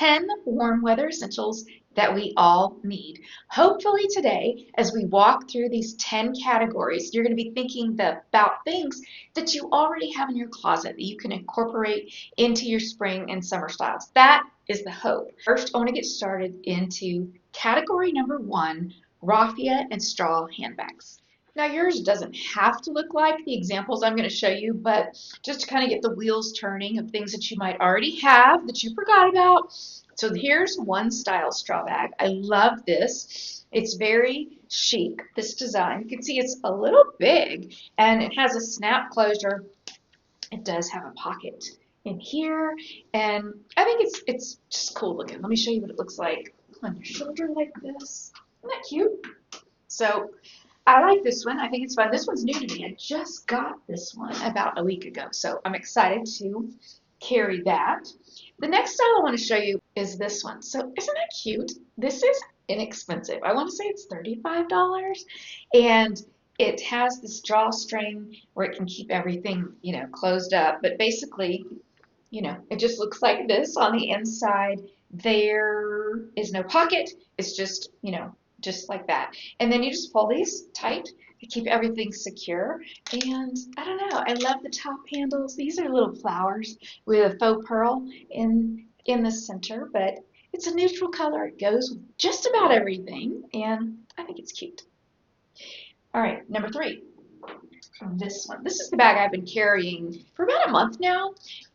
10 warm weather essentials that we all need. Hopefully today, as we walk through these 10 categories, you're going to be thinking about things that you already have in your closet that you can incorporate into your spring and summer styles. That is the hope. First, I want to get started into category number 1, raffia and straw handbags. Now yours doesn't have to look like the examples I'm going to show you, but just to kind of get the wheels turning of things that you might already have that you forgot about. So here's one style straw bag. I love this. It's very chic, this design. You can see it's a little big and it has a snap closure. It does have a pocket in here, and I think it's just cool looking. Let me show you what it looks like on your shoulder like this. Isn't that cute? So I like this one. I think it's fun. This one's new to me. I just got this one about a week ago, so I'm excited to carry that. The next style I want to show you is this one. So isn't that cute? This is inexpensive. I want to say it's $35, and it has this drawstring where it can keep everything, closed up. But basically, it just looks like this on the inside. There is no pocket. It's just, just like that. And then you just pull these tight to keep everything secure. And I don't know, I love the top handles. These are little flowers with a faux pearl in the center, but it's a neutral color. It goes with just about everything, and I think it's cute. All right, number 3. This one. This is the bag I've been carrying for about a month now.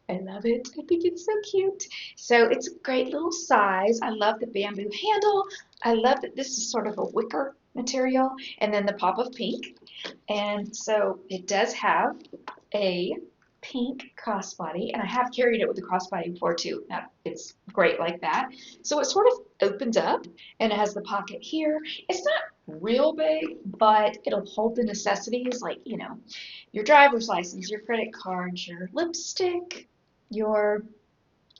I love it. I think it's so cute. So it's a great little size. I love the bamboo handle. I love that this is sort of a wicker material, and then the pop of pink. And so it does have a pink crossbody, and I have carried it with the crossbody before too. Now, it's great like that. So it sort of opens up, and it has the pocket here. It's not real big, but it'll hold the necessities like, your driver's license, your credit card, your lipstick, your,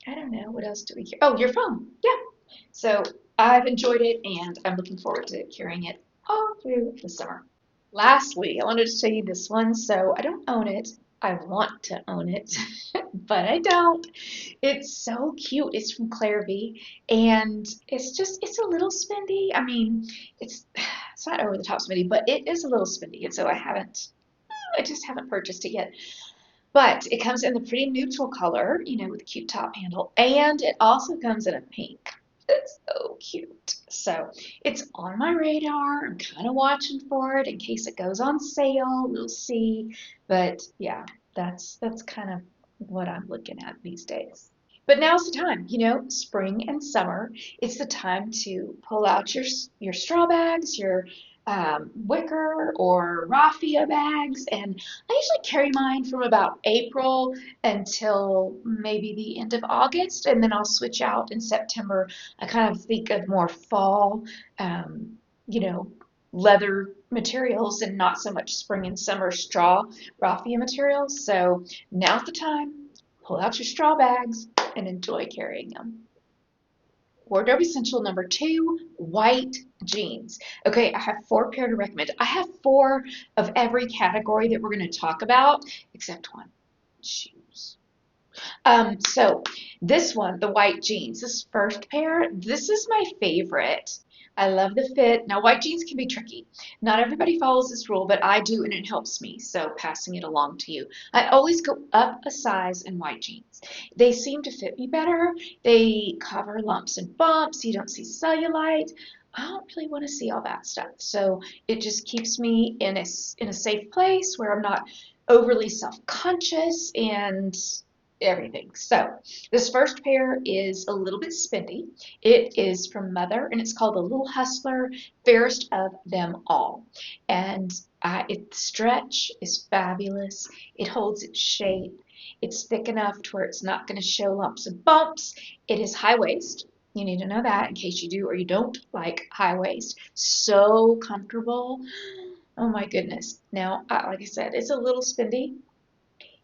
I don't know, what else do we carry? Oh, your phone. Yeah. So I've enjoyed it, and I'm looking forward to carrying it all through the summer. Lastly, I wanted to show you this one. So I don't own it. I want to own it, but I don't. It's so cute. It's from Clare V, and it's a little spendy. I mean, it's not over the top spendy, but it is a little spendy, and so I just haven't purchased it yet. But it comes in the pretty neutral color, with a cute top handle, and it also comes in a pink. It's so cute. So it's on my radar. I'm kind of watching for it in case it goes on sale. We'll see. But yeah, that's kind of what I'm looking at these days. But now's the time, spring and summer. It's the time to pull out your straw bags, your wicker or raffia bags, and I usually carry mine from about April until maybe the end of August, and then I'll switch out in September. I kind of think of more fall, leather materials and not so much spring and summer straw raffia materials. So now's the time. Pull out your straw bags and enjoy carrying them. Wardrobe essential number 2, white jeans. Okay, I have 4 pair to recommend. I have 4 of every category that we're going to talk about, except one, shoes. So this one, the white jeans, this first pair, this is my favorite. I love the fit. Now, white jeans can be tricky. Not everybody follows this rule, but I do, and it helps me, so passing it along to you. I always go up a size in white jeans. They seem to fit me better. They cover lumps and bumps. You don't see cellulite. I don't really want to see all that stuff. So it just keeps me in a safe place where I'm not overly self-conscious and everything. So this first pair is a little bit spendy. It is from Mother, and it's called the Lil Hustler, fairest of them all. And its stretch is fabulous. It holds its shape. It's thick enough to where it's not going to show lumps and bumps. It is high waist. You need to know that in case you do or you don't like high waist. So comfortable. Oh my goodness. Now, like I said, it's a little spendy.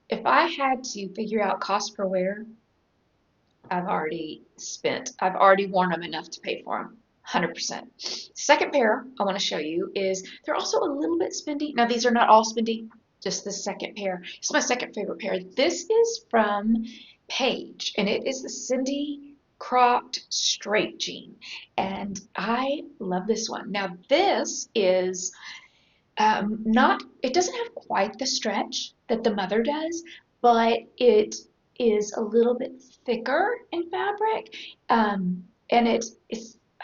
If I had to figure out cost per wear, I've already worn them enough to pay for them, 100%. Second pair I want to show you is, they're also a little bit spendy. Now these are not all spendy, just the second pair. It's my second favorite pair. This is from Paige, and it is the Cindy cropped straight jean, and I love this one. Now this is it doesn't have quite the stretch that the Mother does, but it is a little bit thicker in fabric, and I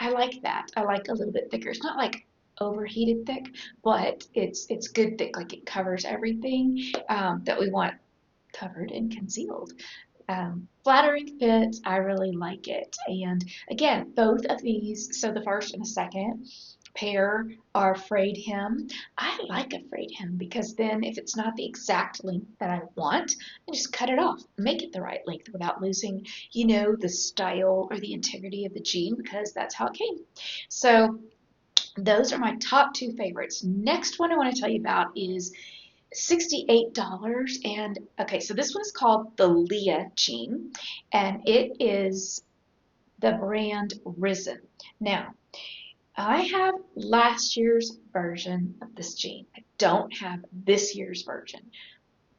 like that. I like a little bit thicker. It's not like overheated thick, but it's good thick, like it covers everything that we want covered and concealed. Flattering fit, I really like it. And again, both of these, so the first and the second pair are frayed hem. I like a frayed hem because then if it's not the exact length that I want, I just cut it off, make it the right length without losing, the style or the integrity of the jean, because that's how it came. So those are my top two favorites. Next one I want to tell you about is $68. And okay, so this one is called the Leah jean, and it is the brand Risen. Now, I have last year's version of this jean. I don't have this year's version,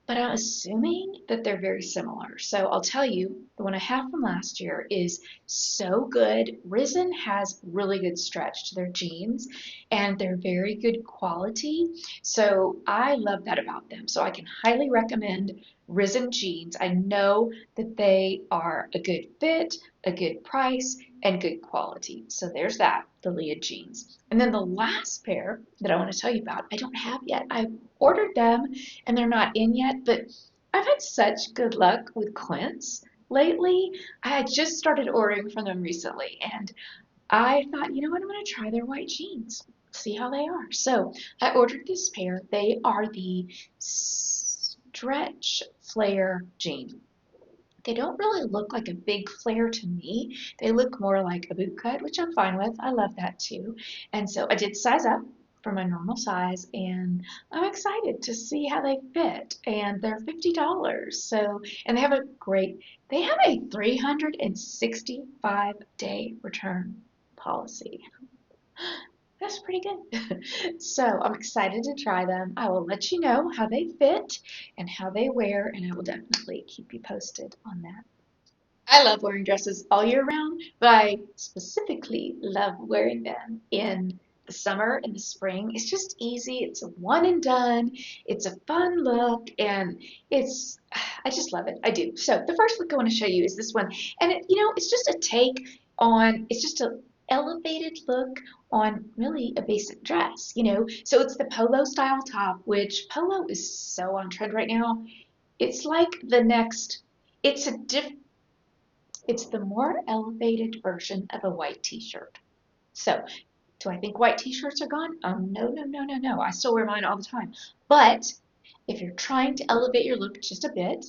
but I'm assuming that they're very similar. So I'll tell you, the one I have from last year is so good. Risen has really good stretch to their jeans, and they're very good quality. So I love that about them. So I can highly recommend Risen jeans. I know that they are a good fit, a good price, and good quality. So there's that, the Leah jeans. And then the last pair that I want to tell you about, I don't have yet. I ordered them and they're not in yet, but I've had such good luck with Quince lately. I had just started ordering from them recently, and I thought, you know what, I'm going to try their white jeans, see how they are. So I ordered this pair. They are the stretch flare jean. They don't really look like a big flare to me. They look more like a boot cut, which I'm fine with. I love that too. And so I did size up for my normal size, and I'm excited to see how they fit. And they're $50. So, and they have a 365-day return policy. That's pretty good. So I'm excited to try them. I will let you know how they fit and how they wear, and I will definitely keep you posted on that. I love wearing dresses all year round, but I specifically love wearing them in the summer and the spring. It's just easy. It's a one and done. It's a fun look, and I just love it. I do. So the first look I want to show you is this one, and it's just a take on. It's just a elevated look on really a basic dress. So it's the polo style top, which polo is so on trend right now. It's like the next. It's a diff it's the more elevated version of a white t-shirt. So, do I think white t-shirts are gone? No, no, no, no, no. I still wear mine all the time. But if you're trying to elevate your look just a bit,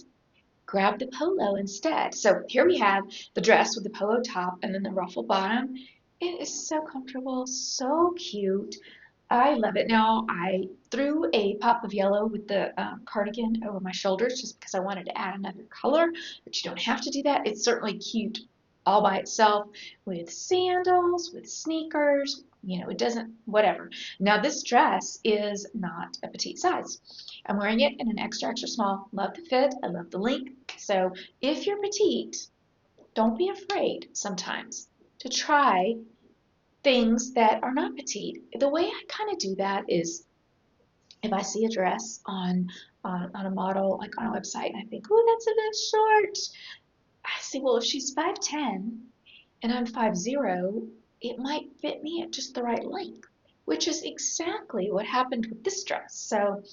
grab the polo instead. So here we have the dress with the polo top and then the ruffle bottom. It is so comfortable, so cute. I love it. Now, I threw a pop of yellow with the cardigan over my shoulders just because I wanted to add another color, but you don't have to do that. It's certainly cute all by itself with sandals, with sneakers, it doesn't, whatever. Now, this dress is not a petite size. I'm wearing it in an extra, extra small. Love the fit. I love the length. So if you're petite, don't be afraid sometimes to try things that are not petite. The way I kind of do that is if I see a dress on a model, like on a website, and I think, oh, that's a bit short. I say, well, if she's 5'10 and I'm 5'0, it might fit me at just the right length, which is exactly what happened with this dress. So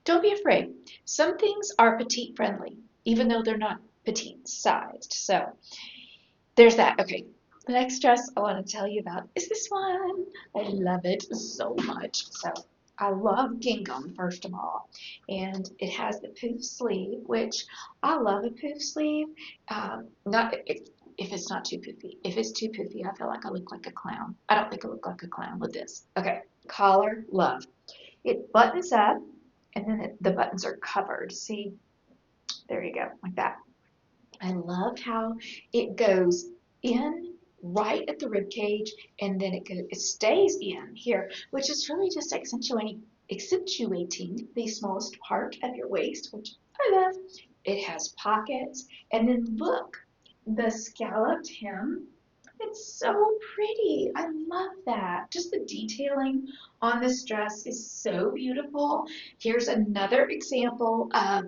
don't be afraid. Some things are petite friendly, even though they're not petite sized. So there's that. Okay. The next dress I want to tell you about is this one. I love it so much. So I love Gingham, first of all. And it has the poof sleeve, which I love a poof sleeve. Not if it's not too poofy. If it's too poofy, I feel like I look like a clown. I don't think I look like a clown with this. Okay, collar, love. It buttons up, and then the buttons are covered. See, there you go, like that. I love how it goes in right at the rib cage, and then it stays in here, which is really just accentuating the smallest part of your waist, which I love. It has pockets, and then look, the scalloped hem It's so pretty. I love that. Just the detailing on this dress is so beautiful. Here's another example of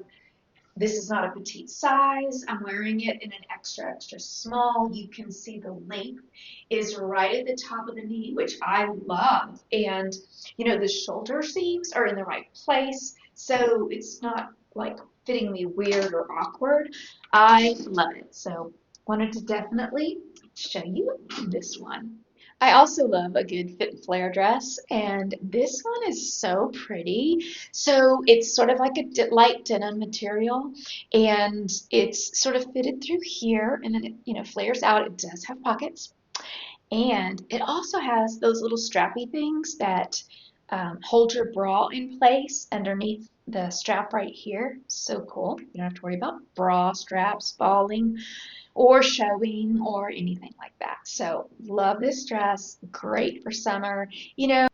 this is not a petite size. I'm wearing it in an extra, extra small. You can see the length is right at the top of the knee, which I love. And, you know, the shoulder seams are in the right place, so it's not like fitting me weird or awkward. I love it. So wanted to definitely show you this one. I also love a good fit and flare dress, and this one is so pretty. So it's sort of like a light denim material, and it's sort of fitted through here, and then it, you know, flares out. It does have pockets, and it also has those little strappy things that hold your bra in place underneath the strap right here. So cool. You don't have to worry about bra straps falling or showing or anything like that. So love this dress. Great for summer. You know,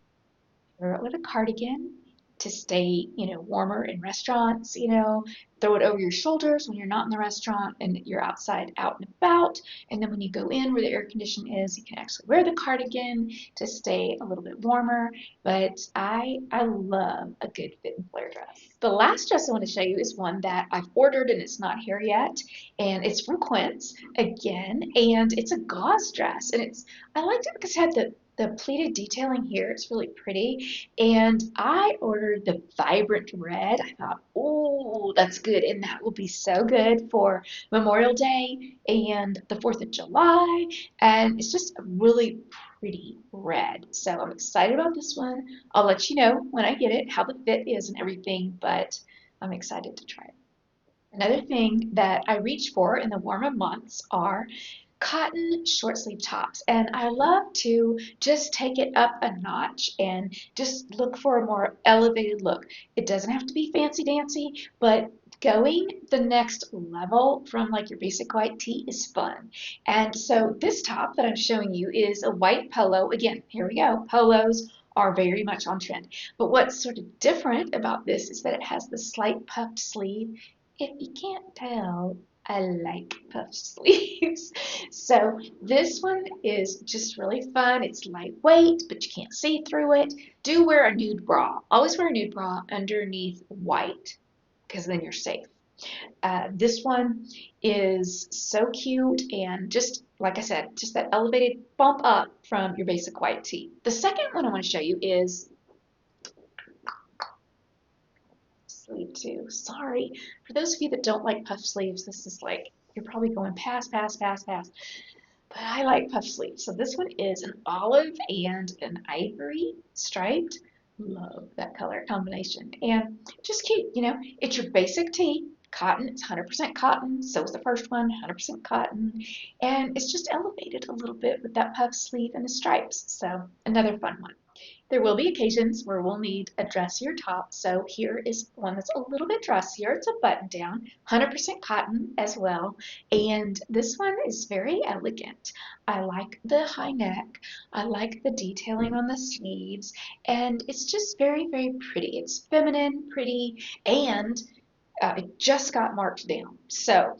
wear it with a cardigan to stay, you know, warmer in restaurants, you know, throw it over your shoulders when you're not in the restaurant and you're outside out and about. And then when you go in where the air condition is, you can actually wear the cardigan to stay a little bit warmer. But I love a good fit and flare dress. The last dress I want to show you is one that I've ordered and it's not here yet. And it's from Quince again, and it's a gauze dress. And I liked it because it had the pleated detailing here. It's really pretty. And I ordered the vibrant red. I thought, oh, that's good. And that will be so good for Memorial Day and the 4th of July. And it's just a really pretty red. So I'm excited about this one. I'll let you know when I get it, how the fit is and everything, but I'm excited to try it. Another thing that I reach for in the warmer months are cotton short sleeve tops, and I love to just take it up a notch and just look for a more elevated look. It doesn't have to be fancy dancy, but going the next level from like your basic white tee is fun. And so this top that I'm showing you is a white polo. Again, here we go. Polos are very much on trend. But what's sort of different about this is that it has the slight puffed sleeve. If you can't tell, I like puff sleeves. So this one is just really fun. It's lightweight, but you can't see through it. Do wear a nude bra. Always wear a nude bra underneath white, because then you're safe. This one is so cute, and just like I said, just that elevated bump up from your basic white tee. The second one I want to show you is sleeve too. Sorry. For those of you that don't like puff sleeves, this is like, you're probably going past. But I like puff sleeves. So this one is an olive and an ivory striped. Love that color combination. And just cute, you know, it's your basic tee. Cotton, it's 100% cotton. So is the first one, 100% cotton. And it's just elevated a little bit with that puff sleeve and the stripes. So another fun one. There will be occasions where we'll need a dressier top, so here is one that's a little bit dressier. It's a button down, 100% cotton as well, and this one is very elegant. I like the high neck, I like the detailing on the sleeves, and it's just very, very pretty. It's feminine, pretty, and it just got marked down. So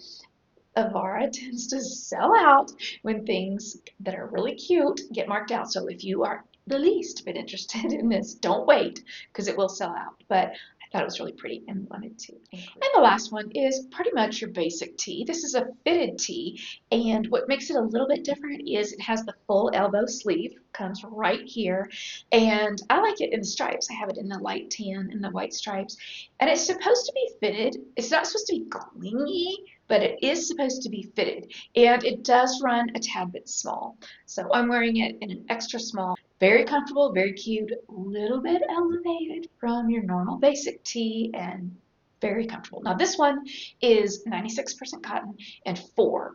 Avara tends to sell out when things that are really cute get marked out. So if you are the least bit interested in this, don't wait because it will sell out. But I thought it was really pretty and wanted to include. And the last one is pretty much your basic tee. This is a fitted tee, and what makes it a little bit different is it has the full elbow sleeve, comes right here, and I like it in the stripes. I have it in the light tan and the white stripes, and it's supposed to be fitted. It's not supposed to be clingy, but it is supposed to be fitted, and it does run a tad bit small. So I'm wearing it in an extra small. Very comfortable, very cute, a little bit elevated from your normal basic tee, and very comfortable. Now this one is 96% cotton and 4%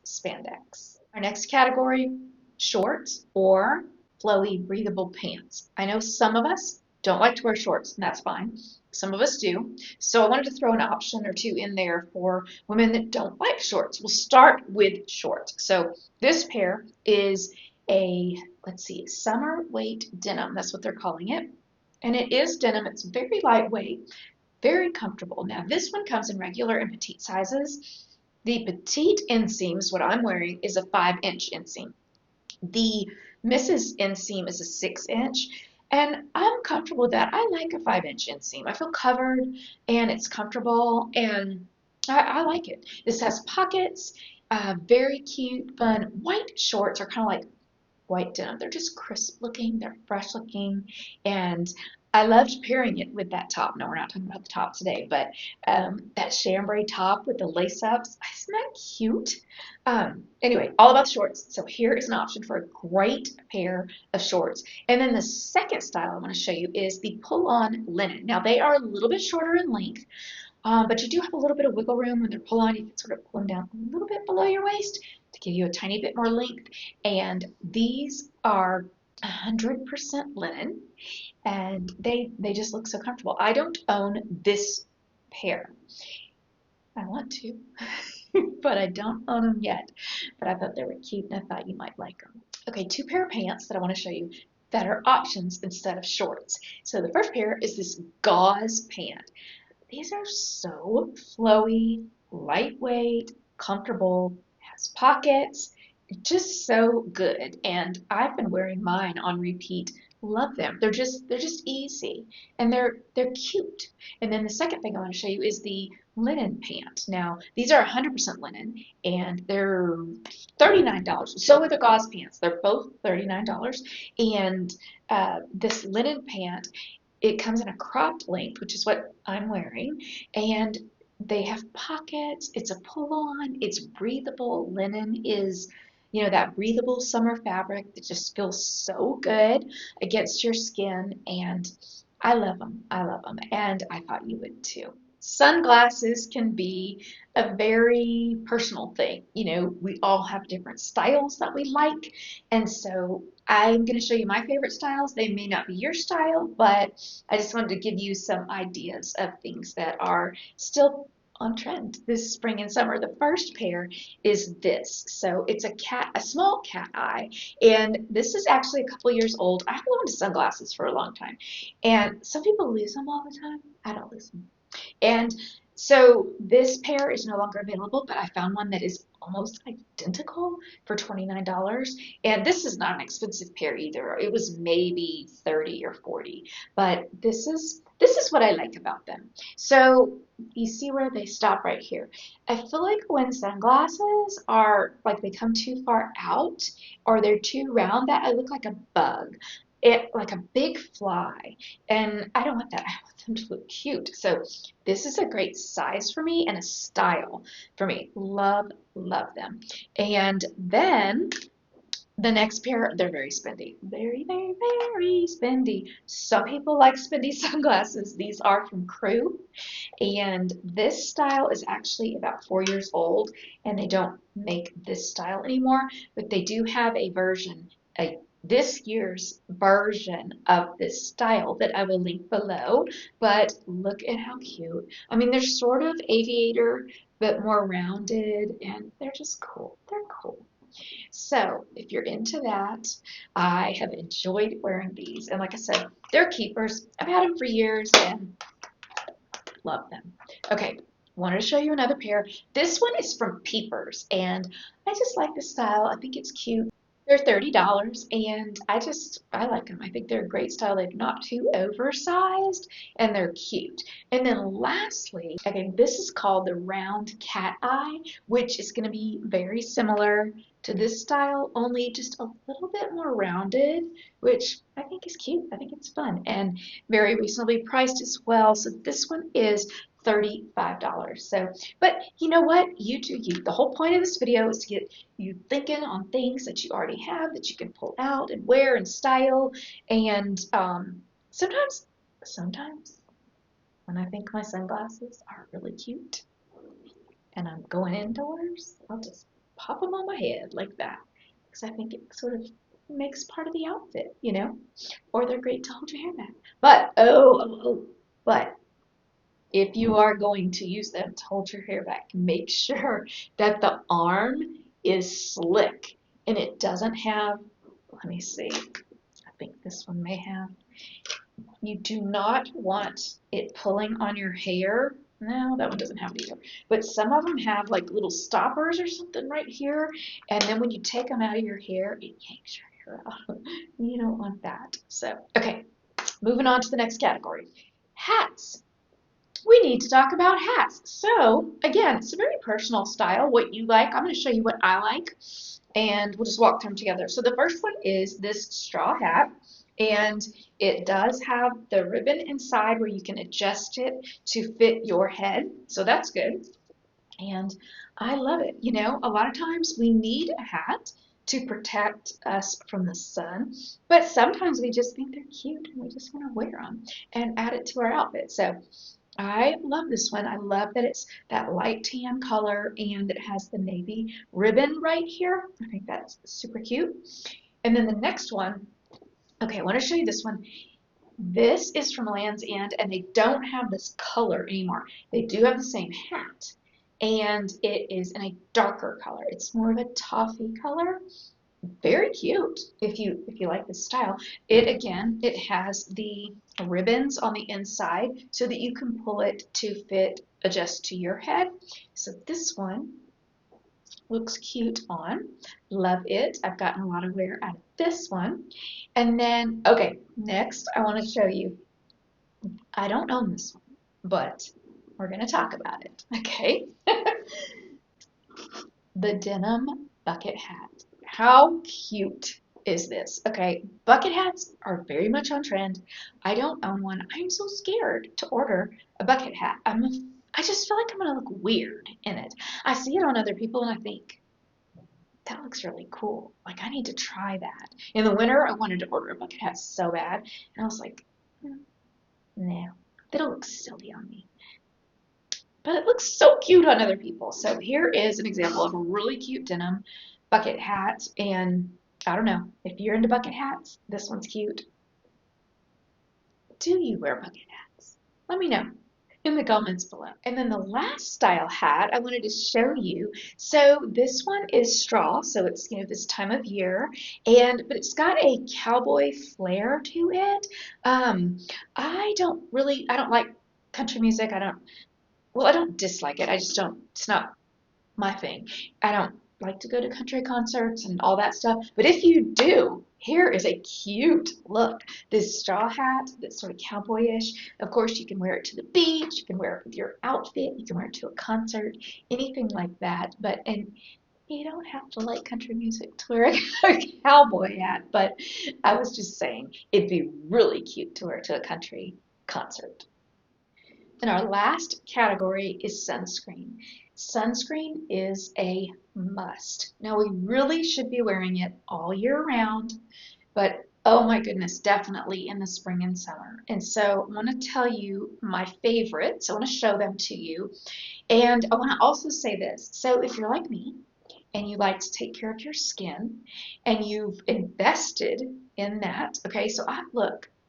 spandex. Our next category, shorts or flowy breathable pants. I know some of us don't like to wear shorts, and that's fine. Some of us do. So I wanted to throw an option or two in there for women that don't like shorts. We'll start with shorts. So this pair is a, let's see, summer weight denim. That's what they're calling it. And it is denim. It's very lightweight, very comfortable. Now this one comes in regular and petite sizes. The petite inseam, what I'm wearing, is a 5-inch inseam. The Mrs. inseam is a 6-inch, and I'm comfortable with that. I like a 5-inch inseam. I feel covered and it's comfortable, and I like it. This has pockets, very cute, fun. White shorts are kind of like white denim. They're just crisp looking, they're fresh looking, and I loved pairing it with that top. No, we're not talking about the top today, but that chambray top with the lace ups, isn't that cute? Anyway, all about shorts. So here is an option for a great pair of shorts. And then the second style I want to show you is the pull-on linen. Now they are a little bit shorter in length, but you do have a little bit of wiggle room when they're pull on. You can sort of pull them down a little bit below your waist to give you a tiny bit more length. And these are 100% linen, and they just look so comfortable. I don't own this pair. I want to, but I don't own them yet. But I thought they were cute, and I thought you might like them. Okay, two pair of pants that I want to show you that are options instead of shorts. So the first pair is this gauze pant. These are so flowy, lightweight, comfortable, has pockets, just so good. And I've been wearing mine on repeat. Love them. They're just easy, and they're cute. And then the second thing I want to show you is the linen pant. Now these are 100% linen, and they're $39. So are the gauze pants. They're both $39. And this linen pant, it comes in a cropped length, which is what I'm wearing, and they have pockets. It's a pull-on. It's breathable. Linen is, that breathable summer fabric that just feels so good against your skin, and I love them. I love them, and I thought you would too. Sunglasses can be a very personal thing. We all have different styles that we like, and so I'm going to show you my favorite styles. They may not be your style, but I just wanted to give you some ideas of things that are still on trend this spring and summer. The first pair is this. So it's a small cat eye, and this is actually a couple years old. I've owned sunglasses for a long time, and some people lose them all the time. I don't lose them. And so this pair is no longer available, but I found one that is almost identical for $29. And this is not an expensive pair either. It was maybe 30 or 40, but this is what I like about them. So you see where they stop right here. I feel like when sunglasses are like they come too far out or they're too round, that I look like a bug. Like a big fly, and I don't want that. I want them to look cute. So this is a great size for me and a style for me. Love, love them. And then the next pair, they're very spendy. Very, very, very spendy. Some people like spendy sunglasses. These are from Crew, and this style is actually about 4 years old, and they don't make this style anymore, but they do have a version, this year's version of this style that I will link below. But look at how cute. I mean, they're sort of aviator, but more rounded, and they're just cool. They're cool. So if you're into that, I have enjoyed wearing these. And like I said, they're keepers. I've had them for years and love them. Okay, wanted to show you another pair. This one is from Peepers, and I just like the style. I think it's cute. They're $30, and I like them. I think they're a great style. They're not too oversized, and they're cute. And then lastly, okay, this is called the round cat eye, which is going to be very similar to this style, only just a little bit more rounded, which I think is cute. I think it's fun and very reasonably priced as well. So this one is $35. So, but you know what? You do you. The whole point of this video is to get you thinking on things that you already have that you can pull out and wear and style. And sometimes when I think my sunglasses are really cute and I'm going indoors, I'll just pop them on my head like that because I think it sort of makes part of the outfit, or they're great to hold your hair back. But but if you are going to use them to hold your hair back, make sure that the arm is slick and it doesn't have, let me see, I think this one may have, you do not want it pulling on your hair No, that one doesn't have it either. But some of them have like little stoppers or something right here. And then when you take them out of your hair, it yanks your hair out. You don't want that. So, okay, moving on to the next category. Hats. We need to talk about hats. So, again, it's a very personal style, what you like. I'm going to show you what I like, and we'll just walk through them together. So the first one is this straw hat, and it does have the ribbon inside where you can adjust it to fit your head, so that's good. And I love it. You know, a lot of times we need a hat to protect us from the sun, but sometimes we just think they're cute and we just want to wear them and add it to our outfit. So I love this one. I love that it's that light tan color and it has the navy ribbon right here. I think that's super cute. And then the next one, okay, I want to show you this one. This is from Land's End, and they don't have this color anymore. They do have the same hat, and it is in a darker color. It's more of a toffee color. Very cute if you like this style. It has the ribbons on the inside so that you can pull it to fit adjust to your head. So this one looks cute on. Love it. I've gotten a lot of wear out of this one. And then, okay, next I want to show you. I don't own this one, but we're going to talk about it, okay? The denim bucket hat. How cute is this? Okay, bucket hats are very much on trend. I don't own one. I'm so scared to order a bucket hat. I just feel like I'm gonna look weird in it. I see it on other people and I think, that looks really cool. Like, I need to try that. In the winter, I wanted to order a bucket hat so bad, and I was like, no, that'll look silly on me. But it looks so cute on other people. So here is an example of a really cute denim bucket hat, and I don't know, if you're into bucket hats, this one's cute. Do you wear bucket hats? Let me know in the comments below. And then the last style hat I wanted to show you. So this one is straw, so it's, you know, this time of year, but it's got a cowboy flair to it. I don't like country music. I don't dislike it. I just don't, it's not my thing. I don't like to go to country concerts and all that stuff. But if you do, here is a cute look. This straw hat that's sort of cowboyish. Of course, you can wear it to the beach. You can wear it with your outfit. You can wear it to a concert, anything like that. And you don't have to like country music to wear a cowboy hat. But I was just saying it'd be really cute to wear to a country concert. And our last category is sunscreen. Sunscreen is a must. Now, we really should be wearing it all year round, but oh my goodness, definitely in the spring and summer. And so I want to tell you my favorites. I want to show them to you. And I want to also say this. So if you're like me and you like to take care of your skin and you've invested in that, okay, so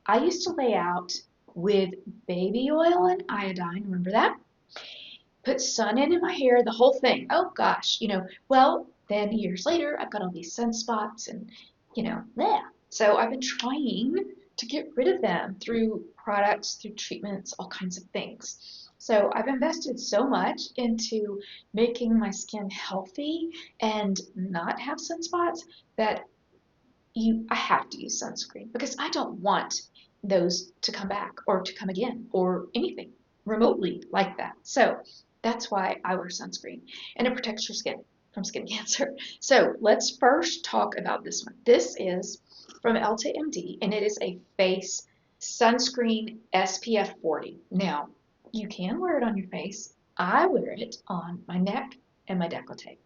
I used to lay out with baby oil and iodine, remember that? Put sun in my hair, the whole thing. Oh gosh, well, then years later, I've got all these sunspots and, bleh. So I've been trying to get rid of them through products, through treatments, all kinds of things. So I've invested so much into making my skin healthy and not have sunspots that I have to use sunscreen because I don't want those to come back or to come again or anything remotely like that. So that's why I wear sunscreen, and it protects your skin from skin cancer. So let's first talk about this one. This is from Elta MD, and it is a face sunscreen SPF 40. Now, you can wear it on your face. I wear it on my neck and my décolleté.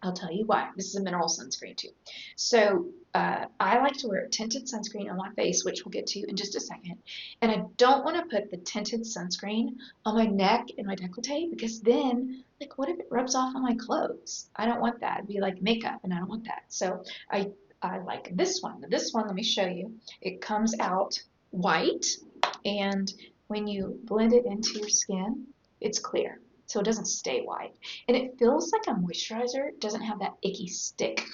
I'll tell you why. This is a mineral sunscreen too. So I like to wear a tinted sunscreen on my face, which we'll get to in just a second. And I don't want to put the tinted sunscreen on my neck and my décolleté because then, like, what if it rubs off on my clothes? I don't want that. It'd be like makeup, and I don't want that. So I like this one. This one, let me show you. It comes out white, and when you blend it into your skin, it's clear. So it doesn't stay white. And it feels like a moisturizer. It doesn't have that icky stick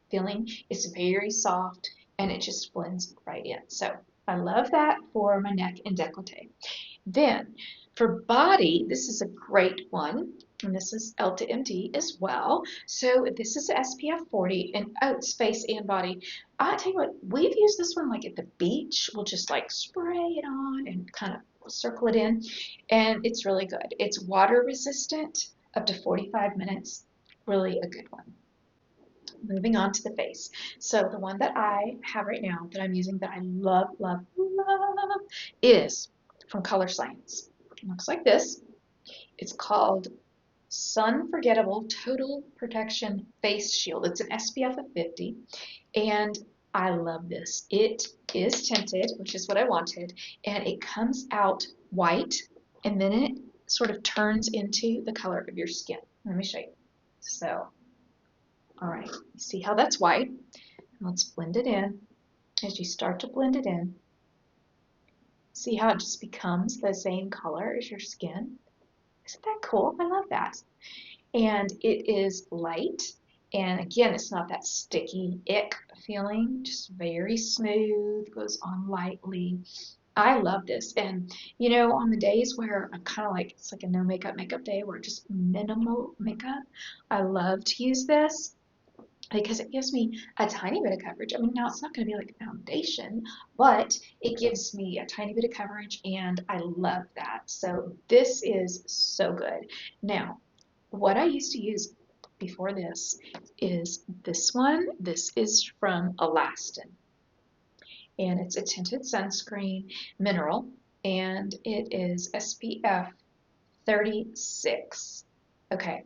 feeling. It's very soft and it just blends right in. So I love that for my neck and décolleté. Then For body, this is a great one. And this is L to MD as well. So this is SPF 40 and oh, it's face and body. I tell you what, we've used this one like at the beach. We'll just like spray it on and kind of circle it in. And it's really good. It's water resistant up to 45 minutes. Really a good one. Moving on to the face. So the one that I have right now that I'm using that I love, love, love is from Color Science. It looks like this. It's called Sun Forgettable Total Protection Face Shield. It's an SPF of 50, and I love this. It is tinted, which is what I wanted, and it comes out white, and then it sort of turns into the color of your skin. Let me show you. So, all right, you see how that's white? Let's blend it in. As you start to blend it in, see how it just becomes the same color as your skin? Isn't that cool? I love that. And it is light. And again, it's not that sticky ick feeling, just very smooth, goes on lightly. I love this. And you know, on the days where I'm kind of like, it's like a no makeup day where just minimal makeup, I love to use this because it gives me a tiny bit of coverage. I mean, now it's not going to be like a foundation, but it gives me a tiny bit of coverage, and I love that. So this is so good. Now, what I used to use before this is this one. This is from Alastin, and it's a tinted sunscreen mineral, and it is SPF 36. Okay,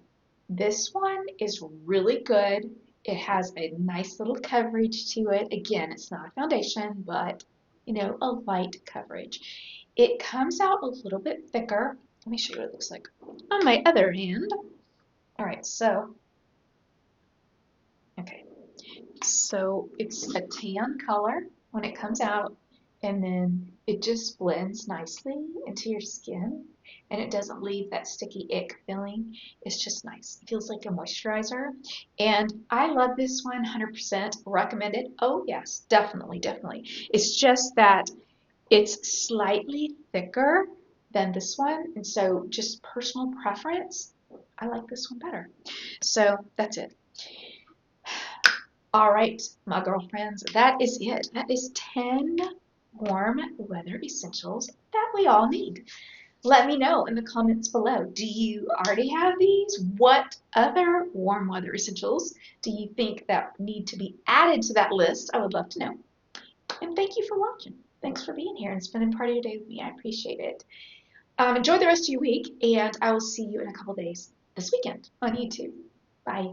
this one is really good. It has a nice little coverage to it. Again, it's not a foundation, but you know, a light coverage. It comes out a little bit thicker. Let me show you what it looks like on my other hand. All right, so, okay, so it's a tan color when it comes out, and then it just blends nicely into your skin, and it doesn't leave that sticky ick feeling. It's just nice. It feels like a moisturizer, and I love this one. 100% recommend it. Oh yes, definitely, definitely. It's just that it's slightly thicker than this one, and so just personal preference, I like this one better. So that's it. All right, my girlfriends, that is it. That is 10 warm weather essentials that we all need. Let me know in the comments below. Do you already have these? What other warm weather essentials do you think that need to be added to that list? I would love to know. And thank you for watching. Thanks for being here and spending part of your day with me. I appreciate it. Enjoy the rest of your week, and I will see you in a couple days this weekend on YouTube. Bye.